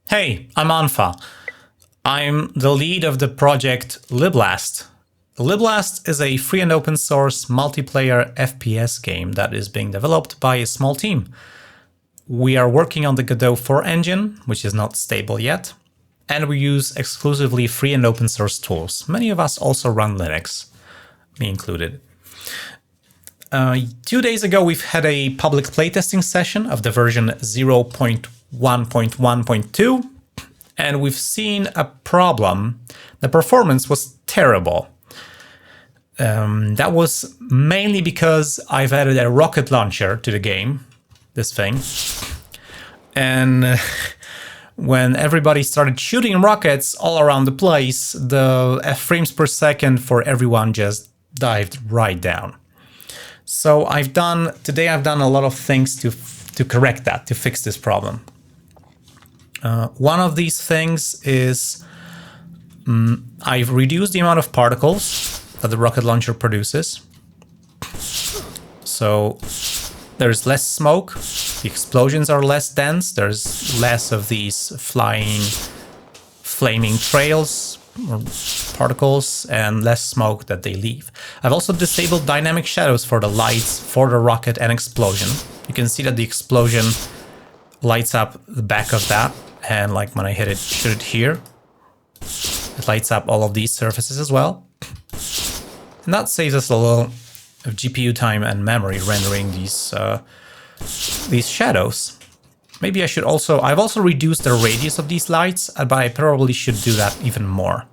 Hey, I'm Anfa. I'm the lead of the project Liblast. Liblast is a free and open source multiplayer FPS game that is being developed by a small team. We are working on the Godot 4 engine, which is not stable yet, and we use exclusively free and open source tools. Many of us also run Linux, me included. 2 days ago, we've had a public playtesting session of the version 0.1.1.2, and we've seen a problem. The performance was terrible. That was mainly because I've added a rocket launcher to the game, this thing. And when everybody started shooting rockets all around the place, the frames per second for everyone just dived right down. So today I've done a lot of things to correct that, to fix this problem. One of these things is I've reduced the amount of particles that the rocket launcher produces. So there's less smoke, the explosions are less dense, there's less of these flaming trails or particles, and less smoke that they leave. I've also disabled dynamic shadows for the lights for the rocket and explosion. You can see that the explosion lights up the back of that, and like when I shoot it here, it lights up all of these surfaces as well. And that saves us a little of GPU time and memory rendering these shadows. Maybe I've also reduced the radius of these lights, but I probably should do that even more.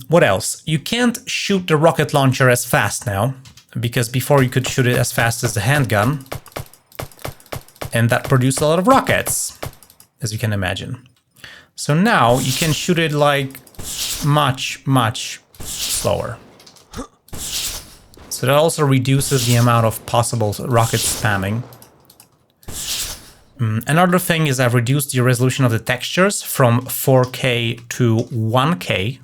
What else? You can't shoot the rocket launcher as fast now, because before you could shoot it as fast as the handgun, and that produced a lot of rockets, as you can imagine. So now you can shoot it like much, much slower. So that also reduces the amount of possible rocket spamming. Another thing is I've reduced the resolution of the textures from 4K to 1K,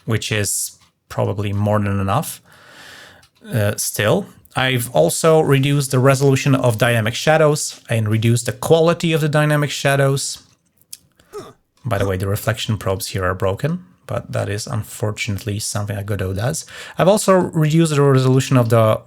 which is probably more than enough. Still, I've also reduced the resolution of dynamic shadows and reduced the quality of the dynamic shadows. By the way, the reflection probes here are broken, but that is unfortunately something that Godot does. I've also reduced the resolution of the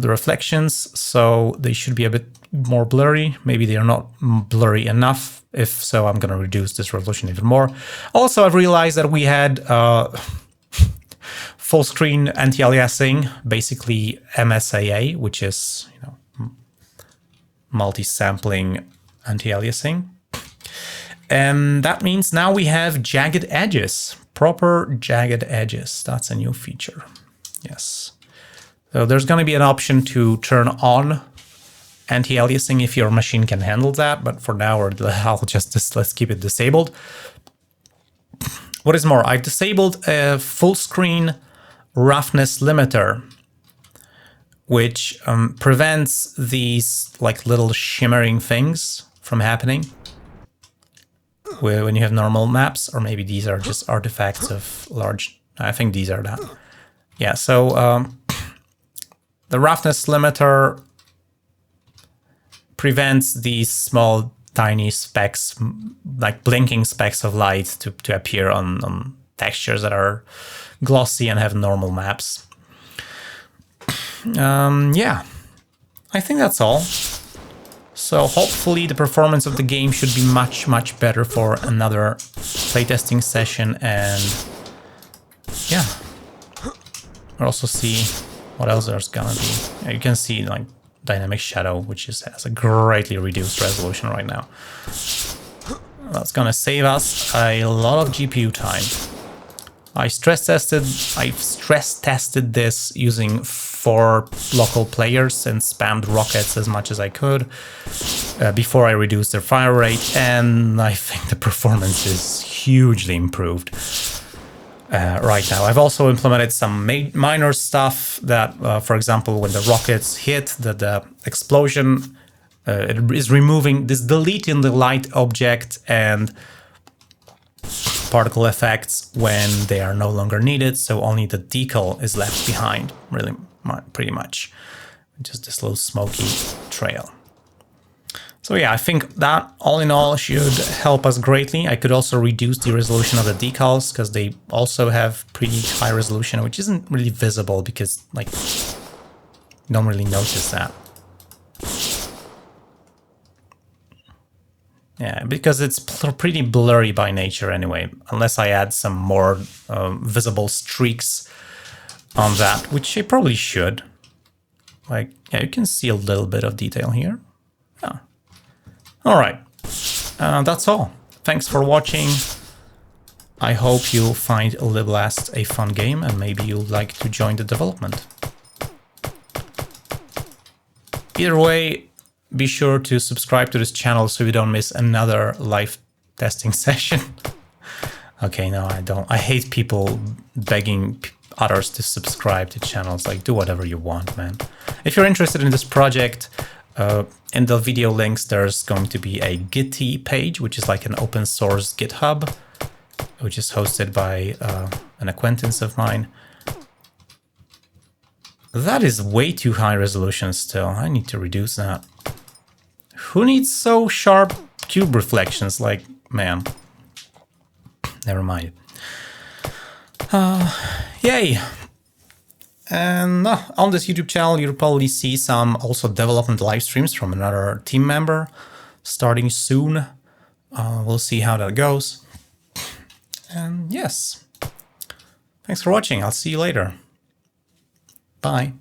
reflections, so they should be a bit more blurry. Maybe they are not blurry enough. If so, I'm going to reduce this resolution even more. Also, I've realized that we had full screen anti-aliasing, basically MSAA, which is multi-sampling anti-aliasing. And that means now we have jagged edges, proper jagged edges. That's a new feature. Yes. So there's going to be an option to turn on anti-aliasing if your machine can handle that, but for now, let's keep it disabled. What is more, I've disabled a full screen roughness limiter, which prevents these like little shimmering things from happening when you have normal maps, or maybe these are just artifacts of large. I think these are that. Yeah, so the roughness limiter prevents these small, tiny specks, like blinking specks of light to appear on textures that are glossy and have normal maps. Yeah, I think that's all. So hopefully the performance of the game should be much, much better for another playtesting session, and yeah. We'll also see what else there's gonna be. You can see like dynamic shadow, which has a greatly reduced resolution right now. That's gonna save us a lot of GPU time. I've stress tested this using 4 local players and spammed rockets as much as I could before I reduced their fire rate, and I think the performance is hugely improved right now. I've also implemented some minor stuff that, for example, when the rockets hit the explosion, it is deleting the light object and particle effects when they are no longer needed, so only the decal is left behind, pretty much. Just this little smoky trail. So yeah, I think that all in all should help us greatly. I could also reduce the resolution of the decals because they also have pretty high resolution, which isn't really visible because like you don't really notice that. Yeah, because it's pretty blurry by nature anyway, unless I add some more visible streaks on that, which I probably should. Like, yeah, you can see a little bit of detail here. Yeah. All right, that's all. Thanks for watching. I hope you find Liblast a fun game and maybe you'd like to join the development. Either way, be sure to subscribe to this channel so you don't miss another live testing session. Okay, no, I don't. I hate people begging others to subscribe to channels. Like, do whatever you want, man. If you're interested in this project, in the video links, there's going to be a Gitty page, which is like an open source GitHub, which is hosted by an acquaintance of mine. That is way too high resolution still. I need to reduce that. Who needs so sharp cube reflections? Like, man. Never mind. Yay! And on this YouTube channel, you'll probably see some also development live streams from another team member starting soon. We'll see how that goes. And yes, thanks for watching. I'll see you later. Bye.